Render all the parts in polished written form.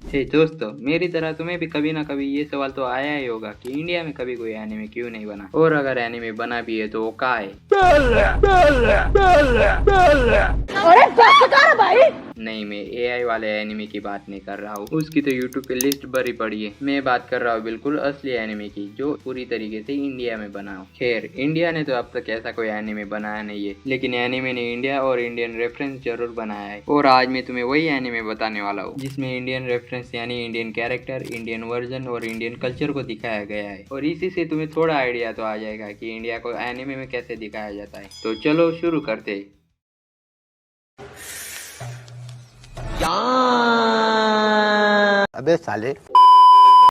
हे दोस्तों, मेरी तरह तुम्हें भी कभी ना कभी ये सवाल तो आया ही होगा कि इंडिया में कभी कोई एनिमे क्यों नहीं बना, और अगर एनिमे बना भी है तो वो कहाँ है। अरे बस कर भाई। नहीं, मैं एआई वाले एनिमे की बात नहीं कर रहा हूँ, उसकी तो यूट्यूब पे लिस्ट भरी पड़ी है। मैं बात कर रहा हूँ बिल्कुल असली एनिमे की, जो पूरी तरीके से इंडिया में बना हो। खैर, इंडिया ने तो अब तक ऐसा कोई एनिमे बनाया नहीं है, लेकिन एनिमे ने इंडिया और इंडियन रेफरेंस जरूर बनाया है। और आज मैं तुम्हें वही एनिमे बताने वाला हूँ जिसमें इंडियन रेफरेंस यानी इंडियन कैरेक्टर, इंडियन वर्जन और इंडियन कल्चर को दिखाया गया है। और इसी से तुम्हें थोड़ा आइडिया तो आ जाएगा कि इंडिया को एनिमे में कैसे दिखाया जाता है। तो चलो शुरू करते हैं। अबे साले।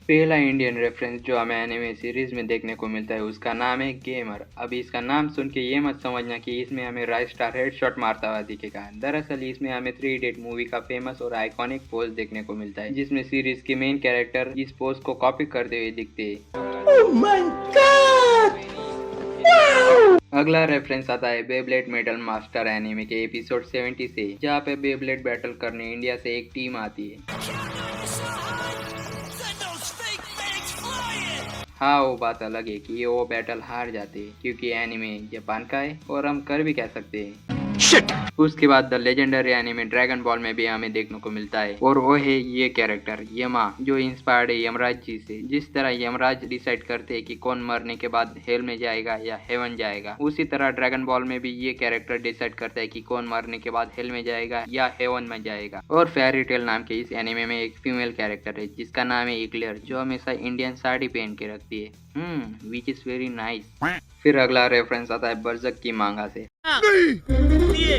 पहला इंडियन रेफरेंस जो हमें एनिमे सीरीज में देखने को मिलता है उसका नाम है गेमर। अभी इसका नाम सुन के ये मत समझना कि इसमें हमें राइट स्टार हेडशॉट मारता हुआ दिखेगा। दरअसल इसमें हमें 3 इडियट मूवी का फेमस और आइकॉनिक पोज देखने को मिलता है, जिसमें सीरीज के मेन कैरेक्टर इस पोज को कॉपी करते हुए दिखते हैं। Oh my God! Wow! अगला रेफरेंस आता है बेब्लेड मेटल मास्टर एनिमे के एपिसोड 70 से, जहाँ पे बेब्लेड बैटल करने इंडिया से एक टीम आती है। हाँ, वो बात अलग है कि वो बैटल हार जाते हैं क्योंकि एनिमे जापान का है और हम कर भी कह सकते हैं। Shit! उसके बाद the legendary anime dragon ball में भी हमें देखने को मिलता है, और वो है ये कैरेक्टर यमा, जो इंस्पायर्ड है यमराज जी से। जिस तरह यमराज डिसाइड करते हैं कि कौन मरने के बाद हेल में जाएगा या हेवन जाएगा, उसी तरह ड्रैगन बॉल में भी ये कैरेक्टर डिसाइड करता है कि कौन मरने के बाद हेल में जाएगा या हेवन में जाएगा। और फेयरी टेल नाम के इस एनिमे में एक फीमेल कैरेक्टर है जिसका नाम है इक्लेयर, जो हमेशा इंडियन साड़ी पहन के रखती है, विच इज वेरी नाइस। फिर अगला रेफरेंस आता है बर्ज़क की मांगा से।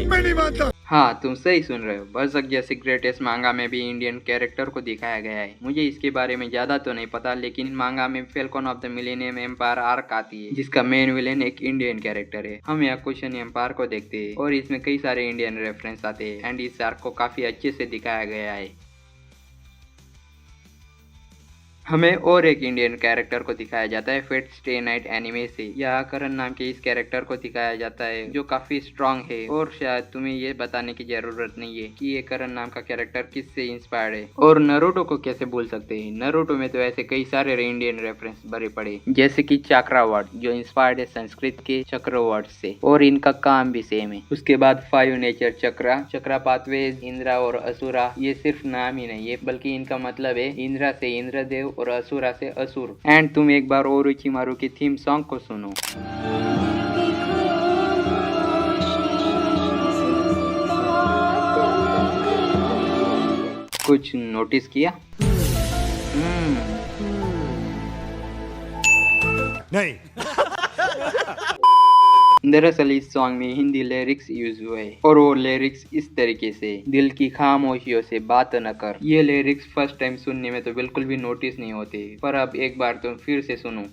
मैं नहीं मानता। हाँ, तुम सही सुन रहे हो। बर्ज़क जैसे ग्रेटेस्ट मांगा में भी इंडियन कैरेक्टर को दिखाया गया है। मुझे इसके बारे में ज्यादा तो नहीं पता, लेकिन मांगा में falcon of the millennium empire arc आती है, जिसका मेन विलेन एक इंडियन कैरेक्टर है। हम यहाँ क्वेश्चन एम्पायर को देखते हैं और इसमें कई सारे इंडियन रेफरेंस आते हैं एंड इस आर्क को काफी अच्छे से दिखाया गया है। हमें और एक इंडियन कैरेक्टर को दिखाया जाता है फेट स्टे नाइट एनिमे से। यहाँ करण नाम के इस कैरेक्टर को दिखाया जाता है जो काफी स्ट्रांग है, और शायद तुम्हें ये बताने की जरूरत नहीं है कि ये करण नाम का कैरेक्टर किससे इंस्पायर्ड है। और नरूटो को कैसे भूल सकते हैं, नरूटो में तो ऐसे कई सारे इंडियन रेफरेंस भरे पड़े, जैसे कि चक्रा वर्ड जो इंस्पायर्ड है संस्कृत के चक्र वर्ड से, और इनका काम भी सेम है। उसके बाद 5 नेचर चक्रा, चक्रा पाथवेज, इंद्रा और असुरा, ये सिर्फ नाम ही नहीं है बल्कि इनका मतलब है इंद्रा से इंद्रदेव और असुरा से असुर। एंड तुम एक बार ओरोचिमारू की थीम सॉन्ग को सुनो। कुछ नोटिस किया? नहीं। दरअसल इस सॉन्ग में हिंदी लिरिक्स यूज हुए हैं, और वो लिरिक्स इस तरीके से, दिल की खामोशियों से बात न कर। ये लिरिक्स फर्स्ट टाइम सुनने में तो बिल्कुल भी नोटिस नहीं होते, पर अब एक बार तुम फिर से सुनो।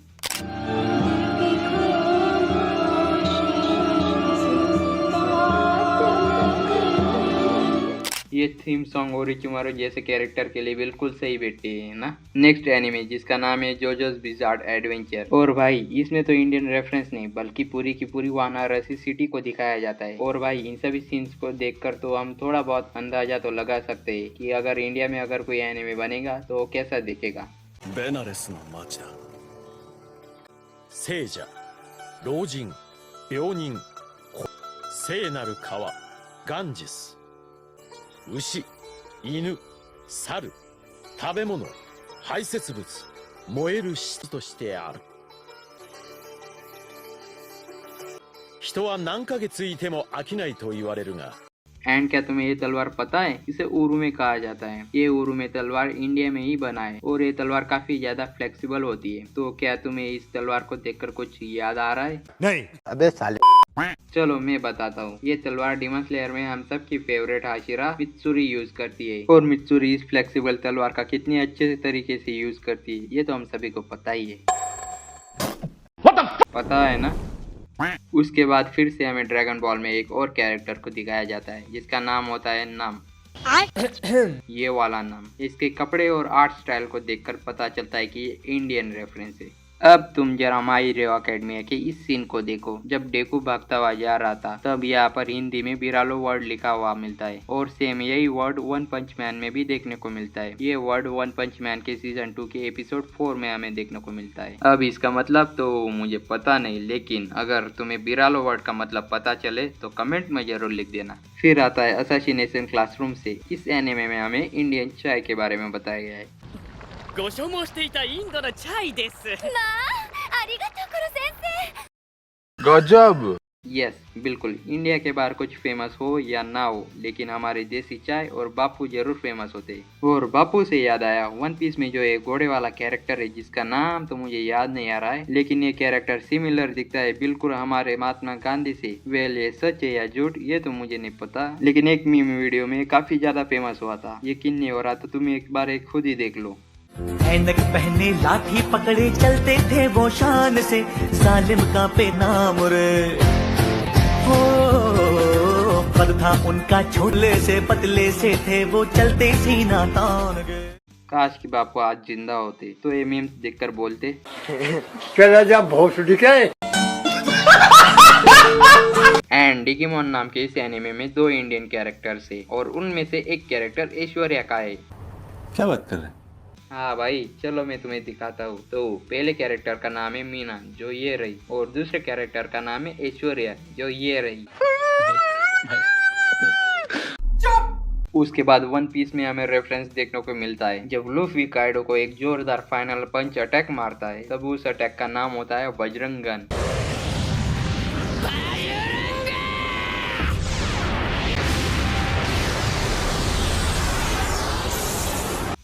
ये थीम सॉन्ग ओरोचिमारू जैसे कैरेक्टर के लिए बिल्कुल सही बैठते हैं ना। नेक्स्ट एनिमे जिसका नाम है जोजोस बिज़ार्ड एडवेंचर, और भाई इसमें तो इंडियन रेफरेंस नहीं बल्कि पूरी की पूरी वाराणसी सिटी को दिखाया जाता है। और भाई इन सभी सीन्स को देखकर तो हम थोड़ा बहुत अंदाजा तो लगा सकते हैं कि अगर इंडिया में अगर कोई एनिमे बनेगा तो वो कैसा दिखेगा। बेनारसの町だ。聖者、老人、病人、聖なる川、ガンジス。牛、犬、猿、食べ物、排泄物、燃える質としてある。人は何ヶ月いても飽きないと言われるが。एंड क्या तुम्हें ये तलवार पता है? इसे उरुमे कहा जाता है। ये उरुमे तलवार इंडिया में ही बना है, और ये तलवार काफी ज्यादा फ्लेक्सिबल होती है। तो क्या तुम्हें इस तलवार को देखकर कुछ याद आ रहा है? नहीं। अबे साले। चलो मैं बताता हूँ। ये तलवार डीमन स्लेयर में हम सब की फेवरेट हाशिरा मित्सुरी यूज करती है, और मित्सुरी इस फ्लेक्सिबल तलवार का कितने अच्छे तरीके से यूज करती है ये तो हम सभी को पता ही है। पता है ना। उसके बाद फिर से हमें ड्रैगन बॉल में एक और कैरेक्टर को दिखाया जाता है जिसका नाम होता है नाम। ये वाला नाम। इसके कपड़े और आर्ट स्टाइल को देखकर पता चलता है कि ये इंडियन रेफरेंस है। अब तुम जरा माई हीरो अकेडमिया के इस सीन को देखो। जब डेकू भागता हुआ जा रहा था तब यहाँ पर हिंदी में बिरालो वर्ड लिखा हुआ मिलता है और सेम यही वर्ड वन पंच मैन में भी देखने को मिलता है। ये वर्ड वन पंच मैन के सीजन 2 के एपिसोड 4 में हमें देखने को मिलता है। अब इसका मतलब तो मुझे पता नहीं, लेकिन अगर तुम्हें बिरालो वर्ड का मतलब पता चले तो कमेंट में जरूर लिख देना। फिर आता है असैसिनेशन क्लासरूम से। इस एनिमे में हमें इंडियन चाय के बारे में बताया गया है। ご所望していたインドのチャイです。まあ、ありがとう、黒先生。 गजब। यस बिल्कुल, इंडिया के बाहर कुछ फेमस हो या ना हो, लेकिन हमारे देसी चाय और बापू जरूर फेमस होते हैं। और बापू से याद आया, वन पीस में जो एक घोड़े वाला कैरेक्टर है जिसका नाम तो मुझे याद नहीं आ रहा है, लेकिन ये कैरेक्टर सिमिलर दिखता है बिल्कुल हमारे महात्मा गांधी से। वेल ये सच है या झूठ ये तो मुझे नहीं पता, लेकिन एक मीम वीडियो में काफी ज्यादा फेमस हुआ था। यकीन नहीं हो रहा तो तुम एक बार खुद ही देख लो। ऐनक पहने लाठी पकड़े चलते थे वो शान से, सालिम का पे नाम रे हो कद था उनका, छोले से पतले से थे वो, चलते सीना तान के। काश कि बापू आज जिंदा होते तो ये मीम्स देखकर बोलते चला जा भोसड़ी के। एंड डिगिमोन नाम के इस एनिमे में 2 इंडियन कैरेक्टर्स है और उनमें से एक कैरेक्टर ऐश्वर्या का है। क्या बात कर रहे हैं? हाँ भाई चलो मैं तुम्हें दिखाता हूँ। तो पहले कैरेक्टर का नाम है मीना जो ये रही, और दूसरे कैरेक्टर का नाम है ऐश्वर्या जो ये रही। उसके बाद वन पीस में हमें रेफरेंस देखने को मिलता है। जब लूफी काइडो को एक जोरदार फाइनल पंच अटैक मारता है तब उस अटैक का नाम होता है बजरंग गन।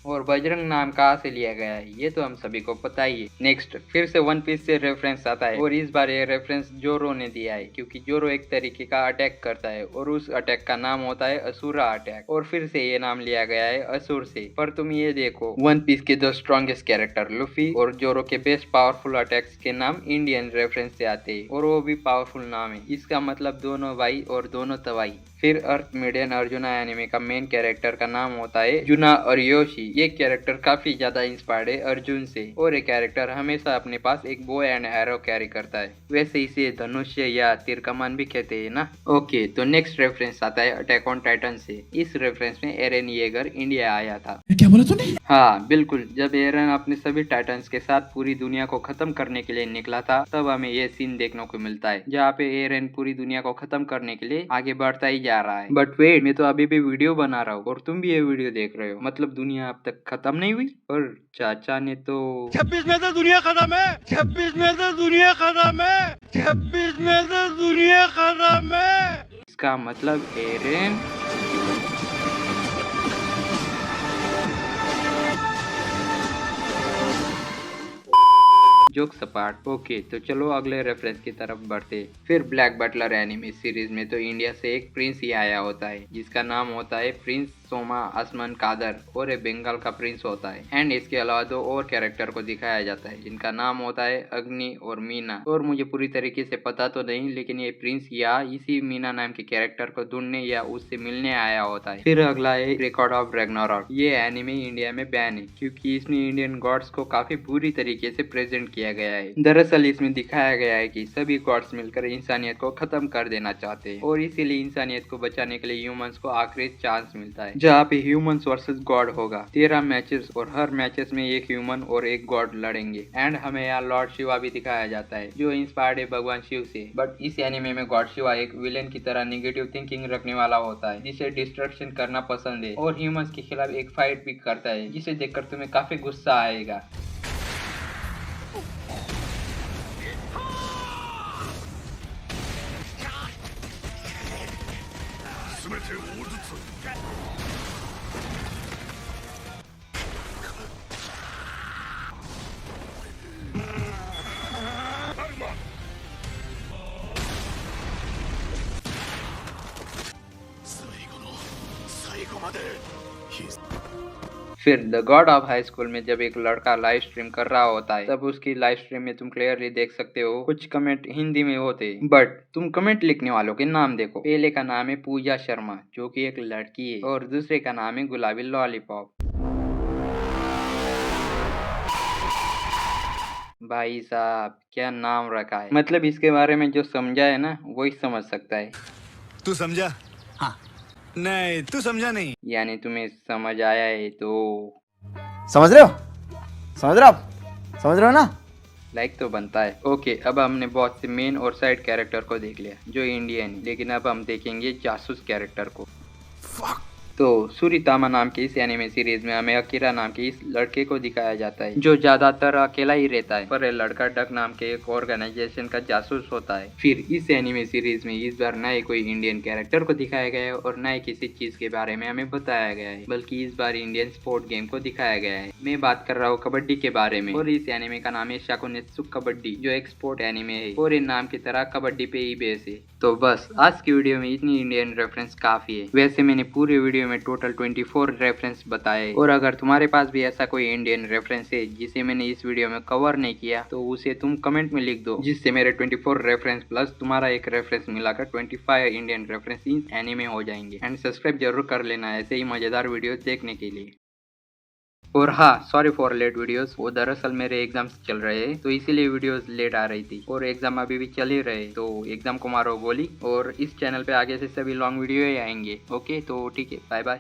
और बजरंग नाम कहाँ से लिया गया है ये तो हम सभी को पता ही है। नेक्स्ट फिर से वन पीस से रेफरेंस आता है और इस बार ये रेफरेंस जोरो ने दिया है, क्योंकि जोरो एक तरीके का अटैक करता है और उस अटैक का नाम होता है असुरा अटैक, और फिर से ये नाम लिया गया है असुर से। पर तुम ये देखो, वन पीस के 2 स्ट्रॉन्गेस्ट कैरेक्टर लूफी और जोरो के बेस्ट पावरफुल अटैक्स के नाम इंडियन रेफरेंस से आते हैं और वो भी पावरफुल नाम है। इसका मतलब दोनों भाई और दोनों तवाई। फिर अर्थ मिडियन अर्जुना एनिमे का मेन कैरेक्टर का नाम होता है जुना अरियोशी। ये कैरेक्टर काफी ज्यादा इंस्पायर्ड है अर्जुन से, और ये कैरेक्टर हमेशा अपने पास एक बो एंड एरो कैरी करता है। वैसे इसे धनुष्य या तीर कमान भी कहते हैं ना। ओके तो नेक्स्ट रेफरेंस आता है अटैक ऑन टाइटन से। इस रेफरेंस में एरन येगर इंडिया आया था। क्या बोला तूने? हाँ बिल्कुल, जब एरन अपने सभी टाइटन्स के साथ पूरी दुनिया को खत्म करने के लिए निकला था तब हमें ये सीन देखने को मिलता है जहाँ पे एरन पूरी दुनिया को खत्म करने के लिए आगे बढ़ता ही जा रहा है। बट वेट, मैं तो अभी भी वीडियो बना रहा हूँ और तुम भी ये वीडियो देख रहे हो, मतलब दुनिया अब तक खत्म नहीं हुई। और चाचा ने तो 26 में तो दुनिया खत्म है, 26 में तो दुनिया खत्म है, 26 में तो दुनिया खत्म है। इसका मतलब एरन जोक सपाट। ओके तो चलो अगले रेफरेंस की तरफ बढ़ते। फिर ब्लैक बटलर एनिमे सीरीज में तो इंडिया से एक प्रिंस ही आया होता है जिसका नाम होता है प्रिंस सोमा आसमान कादर, और ये बंगाल का प्रिंस होता है। एंड इसके अलावा 2 और कैरेक्टर को दिखाया जाता है जिनका नाम होता है अग्नि और मीना। और मुझे पूरी तरीके से पता तो नहीं, लेकिन ये प्रिंस या इसी मीना नाम के कैरेक्टर को ढूंढने या उससे मिलने आया होता है। फिर अगला है रिकॉर्ड ऑफ रैग्नारॉक। ये एनिमे इंडिया में बैन है क्योंकि इसमें इंडियन गॉड्स को काफी बुरी तरीके से प्रेजेंट किया गया है। दरअसल इसमें दिखाया गया है कि सभी गॉड्स मिलकर इंसानियत को खत्म कर देना चाहते हैं और इसीलिए इंसानियत को बचाने के लिए ह्यूमंस को आखिरी चांस मिलता है जहाँ पे ह्यूमंस वर्सेस गॉड होगा। 13 मैचेस और हर मैचेस में एक ह्यूमन और एक गॉड लड़ेंगे। एंड हमें यहाँ लॉर्ड शिवा भी दिखाया जाता है जो इंस्पायर्ड है भगवान शिव से। बट इस एनिमे में गॉड शिवा एक विलेन की तरह नेगेटिव थिंकिंग रखने वाला होता है जिसे डिस्ट्रक्शन करना पसंद है और ह्यूमंस के खिलाफ एक फाइट भी करता है जिसे देखकर तुम्हें काफी गुस्सा आएगा। फिर the God of high school में जब एक लड़का लाइव स्ट्रीम कर रहा होता है तब उसकी लाइव स्ट्रीम में तुम क्लियरली देख सकते हो कुछ कमेंट हिंदी में होते, बट तुम कमेंट लिखने वालों के नाम देखो। पहले का नाम है पूजा शर्मा जो कि एक लड़की है और दूसरे का नाम है गुलाबी लॉलीपॉप। भाई साहब क्या नाम रखा है, मतलब इसके बारे में जो समझा है ना वही समझ सकता है। तू समझा? हाँ। नहीं, तू समझा नहीं। यानी तुम्हें समझ आया है तो समझ रहे हो? समझ रहे हो आप? समझ रहे हो ना? लाइक तो बनता है। ओके, अब हमने बहुत से मेन और साइड कैरेक्टर को देख लिया जो इंडियन है, लेकिन अब हम देखेंगे जासूस कैरेक्टर को। तो सूरितामा नाम के इस एनिमे सीरीज में हमें अकीरा नाम के इस लड़के को दिखाया जाता है जो ज्यादातर अकेला ही रहता है, पर यह लड़का डक नाम के एक ऑर्गेनाइजेशन का जासूस होता है। फिर इस एनिमे सीरीज में इस बार नए कोई इंडियन कैरेक्टर को दिखाया गया है और नए किसी चीज के बारे में हमें बताया गया है, बल्कि इस बार इंडियन स्पोर्ट गेम को दिखाया गया है। मैं बात कर रहा हूँ कबड्डी के बारे में, और इस एनिमे का नाम है शाकुनेत्सु कबड्डी, जो एक स्पोर्ट एनिमे है और इन नाम की तरह कबड्डी पे ही बेस है। तो बस आज की वीडियो में इतनी इंडियन रेफरेंस काफी है। वैसे मैंने पूरी वीडियो में टोटल 24 रेफरेंस बताए, और अगर तुम्हारे पास भी ऐसा कोई इंडियन रेफरेंस है जिसे मैंने इस वीडियो में कवर नहीं किया तो उसे तुम कमेंट में लिख दो, जिससे मेरे 24 रेफरेंस प्लस तुम्हारा एक रेफरेंस मिलाकर 25 इंडियन रेफरेंस इन एनिमे हो जाएंगे। एंड सब्सक्राइब जरूर कर लेना ऐसे ही मजेदार वीडियो देखने के लिए। और हाँ, सॉरी फॉर लेट वीडियोस, वो दरअसल मेरे एग्जाम्स चल रहे हैं तो इसीलिए वीडियोस लेट आ रही थी, और एग्जाम अभी भी चल ही रहे, तो एग्जाम को मारो गोली। और इस चैनल पे आगे से सभी लॉन्ग वीडियो ही आएंगे। ओके, तो ठीक है, बाय बाय।